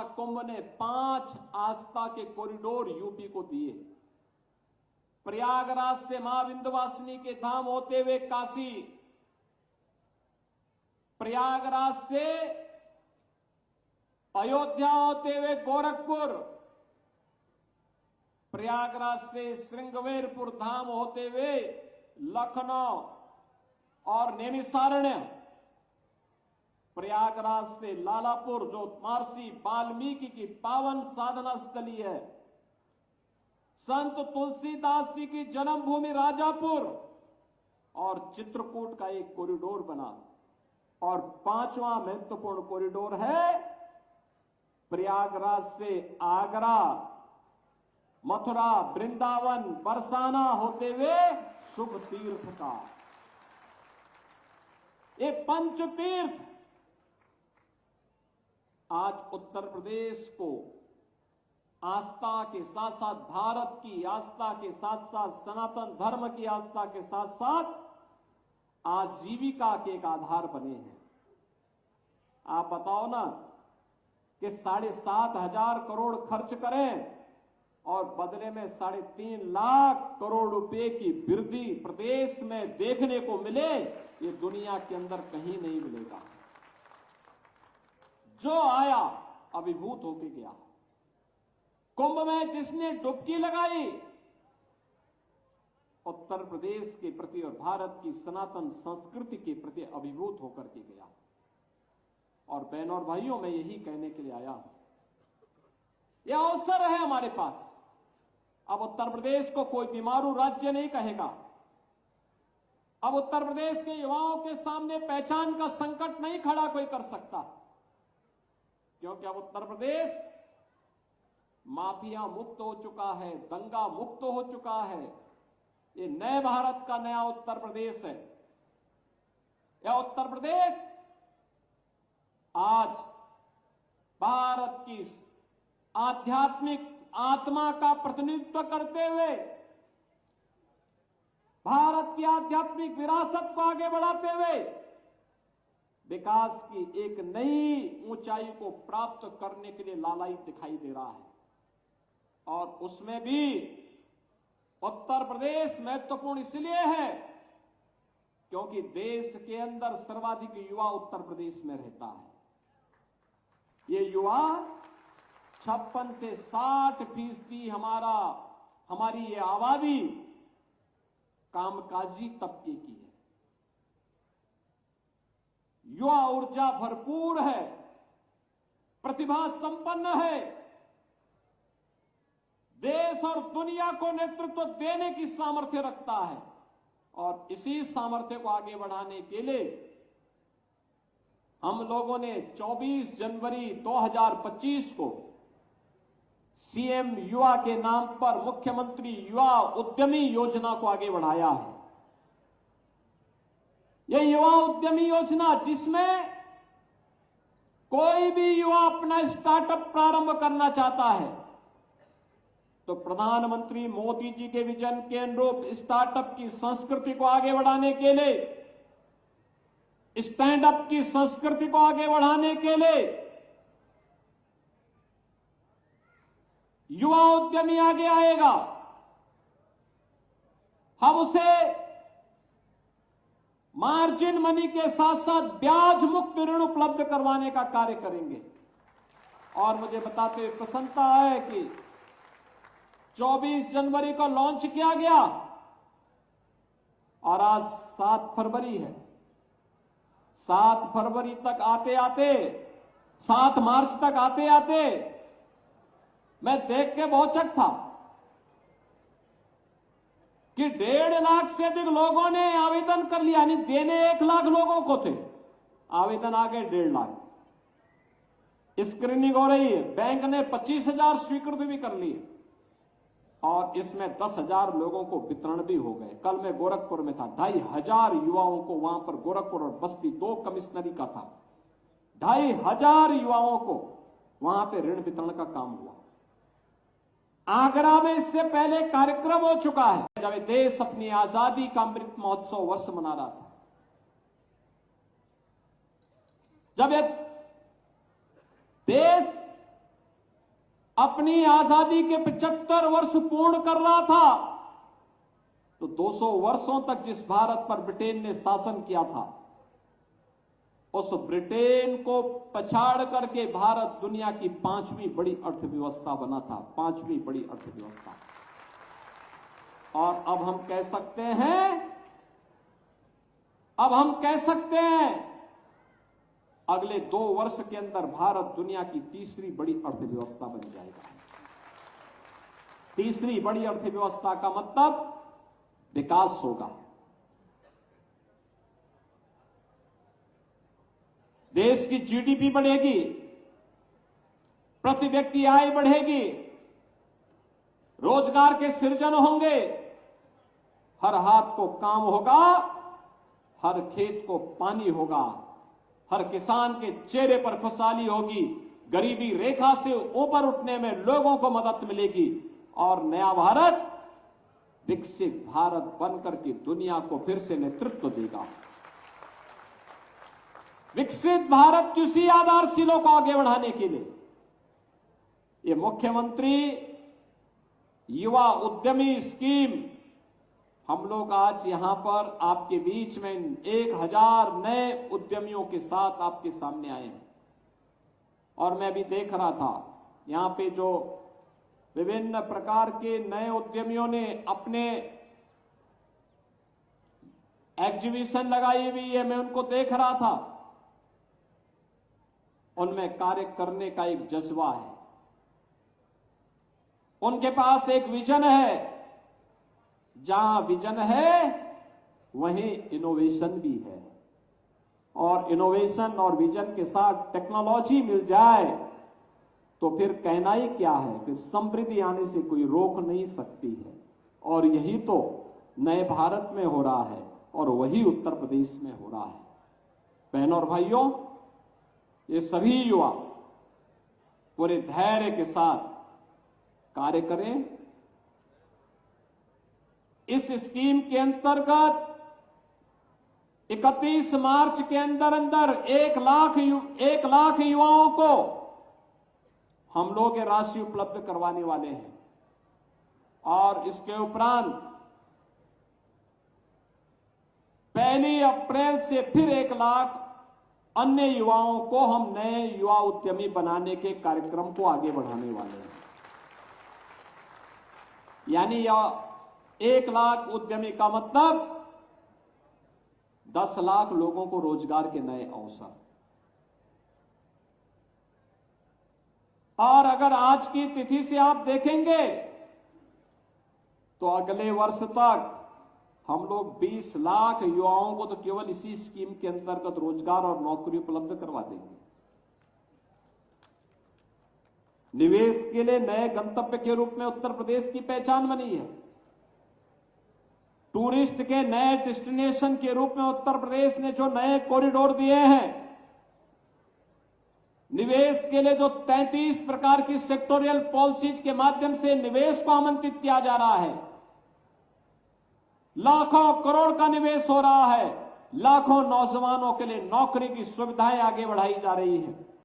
महाकुंभ ने 5 आस्था के corridor UP को दिए। प्रयागराज से मां विंध्यवासिनी के धाम होते हुए काशी, प्रयागराज से अयोध्या होते हुए गोरखपुर, प्रयागराज से श्रृंगवेरपुर धाम होते हुए लखनऊ और नैमिषारण्य, प्रयागराज से लालापुर जो महर्षि वाल्मीकि की पावन साधना स्थली है, संत तुलसीदास जी की जन्मभूमि राजापुर और चित्रकूट का एक कॉरिडोर बना। और 5वां महत्वपूर्ण कॉरिडोर है प्रयागराज से आगरा, मथुरा, वृंदावन, बरसाना होते हुए शुभ तीर्थ का एक पंचतीर्थ। आज उत्तर प्रदेश को आस्था के साथ साथ, भारत की आस्था के साथ साथ, सनातन धर्म की आस्था के साथ साथ आजीविका के एक आधार बने हैं। आप बताओ ना कि 7,500 करोड़ खर्च करें और बदले में 3.5 लाख करोड़ रुपए की वृद्धि प्रदेश में देखने को मिले, ये दुनिया के अंदर कहीं नहीं मिलेगा। जो आया अभिभूत होके गया। कुंभ में जिसने डुबकी लगाई, उत्तर प्रदेश के प्रति और भारत की सनातन संस्कृति के प्रति अभिभूत होकर के गया। और बहनों और भाइयों, मैं यही कहने के लिए आया हूं, यह अवसर है हमारे पास। अब उत्तर प्रदेश को कोई बीमारू राज्य नहीं कहेगा। अब उत्तर प्रदेश के युवाओं के सामने पहचान का संकट नहीं खड़ा कोई कर सकता, क्योंकि अब उत्तर प्रदेश माफिया मुक्त हो चुका है, दंगा मुक्त हो चुका है। ये नए भारत का नया उत्तर प्रदेश है। यह उत्तर प्रदेश आज भारत की आध्यात्मिक आत्मा का प्रतिनिधित्व करते हुए, भारत की आध्यात्मिक विरासत को आगे बढ़ाते हुए विकास की एक नई ऊंचाई को प्राप्त करने के लिए लालायित दिखाई दे रहा है। और उसमें भी उत्तर प्रदेश महत्वपूर्ण इसलिए है क्योंकि देश के अंदर सर्वाधिक युवा उत्तर प्रदेश में रहता है। ये युवा 56 से 60% हमारी ये आबादी कामकाजी तबके की है। युवा ऊर्जा भरपूर है, प्रतिभा संपन्न है, देश और दुनिया को नेतृत्व देने की सामर्थ्य रखता है। और इसी सामर्थ्य को आगे बढ़ाने के लिए हम लोगों ने 24 जनवरी 2025 को सीएम युवा के नाम पर मुख्यमंत्री युवा उद्यमी योजना को आगे बढ़ाया है। यह युवा उद्यमी योजना जिसमें कोई भी युवा अपना स्टार्टअप प्रारंभ करना चाहता है तो प्रधानमंत्री मोदी जी के विजन के अनुरूप स्टार्टअप की संस्कृति को आगे बढ़ाने के लिए, स्टैंड अप की संस्कृति को आगे बढ़ाने के लिए युवा उद्यमी आगे आएगा। हम उसे मार्जिन मनी के साथ साथ ब्याज मुक्त ऋण उपलब्ध करवाने का कार्य करेंगे। और मुझे बताते हुए प्रसन्नता है कि 24 जनवरी को लॉन्च किया गया और आज 7 फरवरी है। 7 फरवरी तक आते आते, 7 मार्च तक आते आते मैं देख के बहुत चक था कि 1.5 लाख से अधिक लोगों ने आवेदन कर लिया। यानी देने 1 लाख लोगों को थे, आवेदन आ गए 1.5 लाख। स्क्रीनिंग हो रही है, बैंक ने 25,000 स्वीकृत भी कर लिए और इसमें 10,000 लोगों को वितरण भी हो गए। कल मैं गोरखपुर में था, 2,500 युवाओं को वहां पर, गोरखपुर और बस्ती 2 कमिश्नरी का था, 2,500 युवाओं को वहां पे ऋण वितरण का काम हुआ। आगरा में इससे पहले कार्यक्रम हो चुका है जब देश अपनी आजादी का अमृत महोत्सव वर्ष मना रहा था, जब ये देश अपनी आजादी के 75 वर्ष पूर्ण कर रहा था, तो 200 वर्षों तक जिस भारत पर ब्रिटेन ने शासन किया था, उस ब्रिटेन को पछाड़ करके भारत दुनिया की 5वीं बड़ी अर्थव्यवस्था बना था, 5वीं बड़ी अर्थव्यवस्था। और अब हम कह सकते हैं अगले 2 वर्ष के अंदर भारत दुनिया की 3री बड़ी अर्थव्यवस्था बन जाएगा। 3री बड़ी अर्थव्यवस्था का मतलब विकास होगा। देश की जीडीपी बढ़ेगी, प्रति व्यक्ति आय बढ़ेगी, रोजगार के सृजन होंगे, हर हाथ को काम होगा, हर खेत को पानी होगा, हर किसान के चेहरे पर खुशहाली होगी, गरीबी रेखा से ऊपर उठने में लोगों को मदद मिलेगी और नया भारत विकसित भारत बनकर के दुनिया को फिर से नेतृत्व देगा। विकसित भारत की उसी आधारशिलों को आगे बढ़ाने के लिए ये मुख्यमंत्री युवा उद्यमी स्कीम, हम लोग आज यहां पर आपके बीच में 1000 नए उद्यमियों के साथ आपके सामने आए हैं। और मैं भी देख रहा था यहां पे जो विभिन्न प्रकार के नए उद्यमियों ने अपने एग्जीबिशन लगाई हुई है, मैं उनको देख रहा था। उनमें कार्य करने का एक जज्बा है, उनके पास एक विजन है। जहां विजन है वहीं इनोवेशन भी है, और इनोवेशन और विजन के साथ टेक्नोलॉजी मिल जाए तो फिर कहना ही क्या है, फिर समृद्धि आने से कोई रोक नहीं सकती है। और यही तो नए भारत में हो रहा है और वही उत्तर प्रदेश में हो रहा है। बहनों और भाइयों, ये सभी युवा पूरे धैर्य के साथ कार्य करें। इस स्कीम के अंतर्गत 31 मार्च के अंदर 1 लाख युवाओं को हम लोग ये राशि उपलब्ध करवाने वाले हैं, और इसके उपरांत 1 अप्रैल से फिर 1 लाख अन्य युवाओं को हम नए युवा उद्यमी बनाने के कार्यक्रम को आगे बढ़ाने वाले हैं। यानी यह 1 लाख उद्यमी का मतलब 10 लाख लोगों को रोजगार के नए अवसर। और अगर आज की तिथि से आप देखेंगे तो अगले वर्ष तक हम लोग 20 लाख युवाओं को तो केवल इसी स्कीम के अंतर्गत रोजगार और नौकरी उपलब्ध करवा देंगे। निवेश के लिए नए गंतव्य के रूप में उत्तर प्रदेश की पहचान बनी है। टूरिस्ट के नए डेस्टिनेशन के रूप में उत्तर प्रदेश ने जो नए कॉरिडोर दिए हैं, निवेश के लिए जो 33 प्रकार की सेक्टोरियल पॉलिसीज के माध्यम से निवेश को आमंत्रित किया जा रहा है, लाखों करोड़ का निवेश हो रहा है, लाखों नौजवानों के लिए नौकरी की सुविधाएं आगे बढ़ाई जा रही है।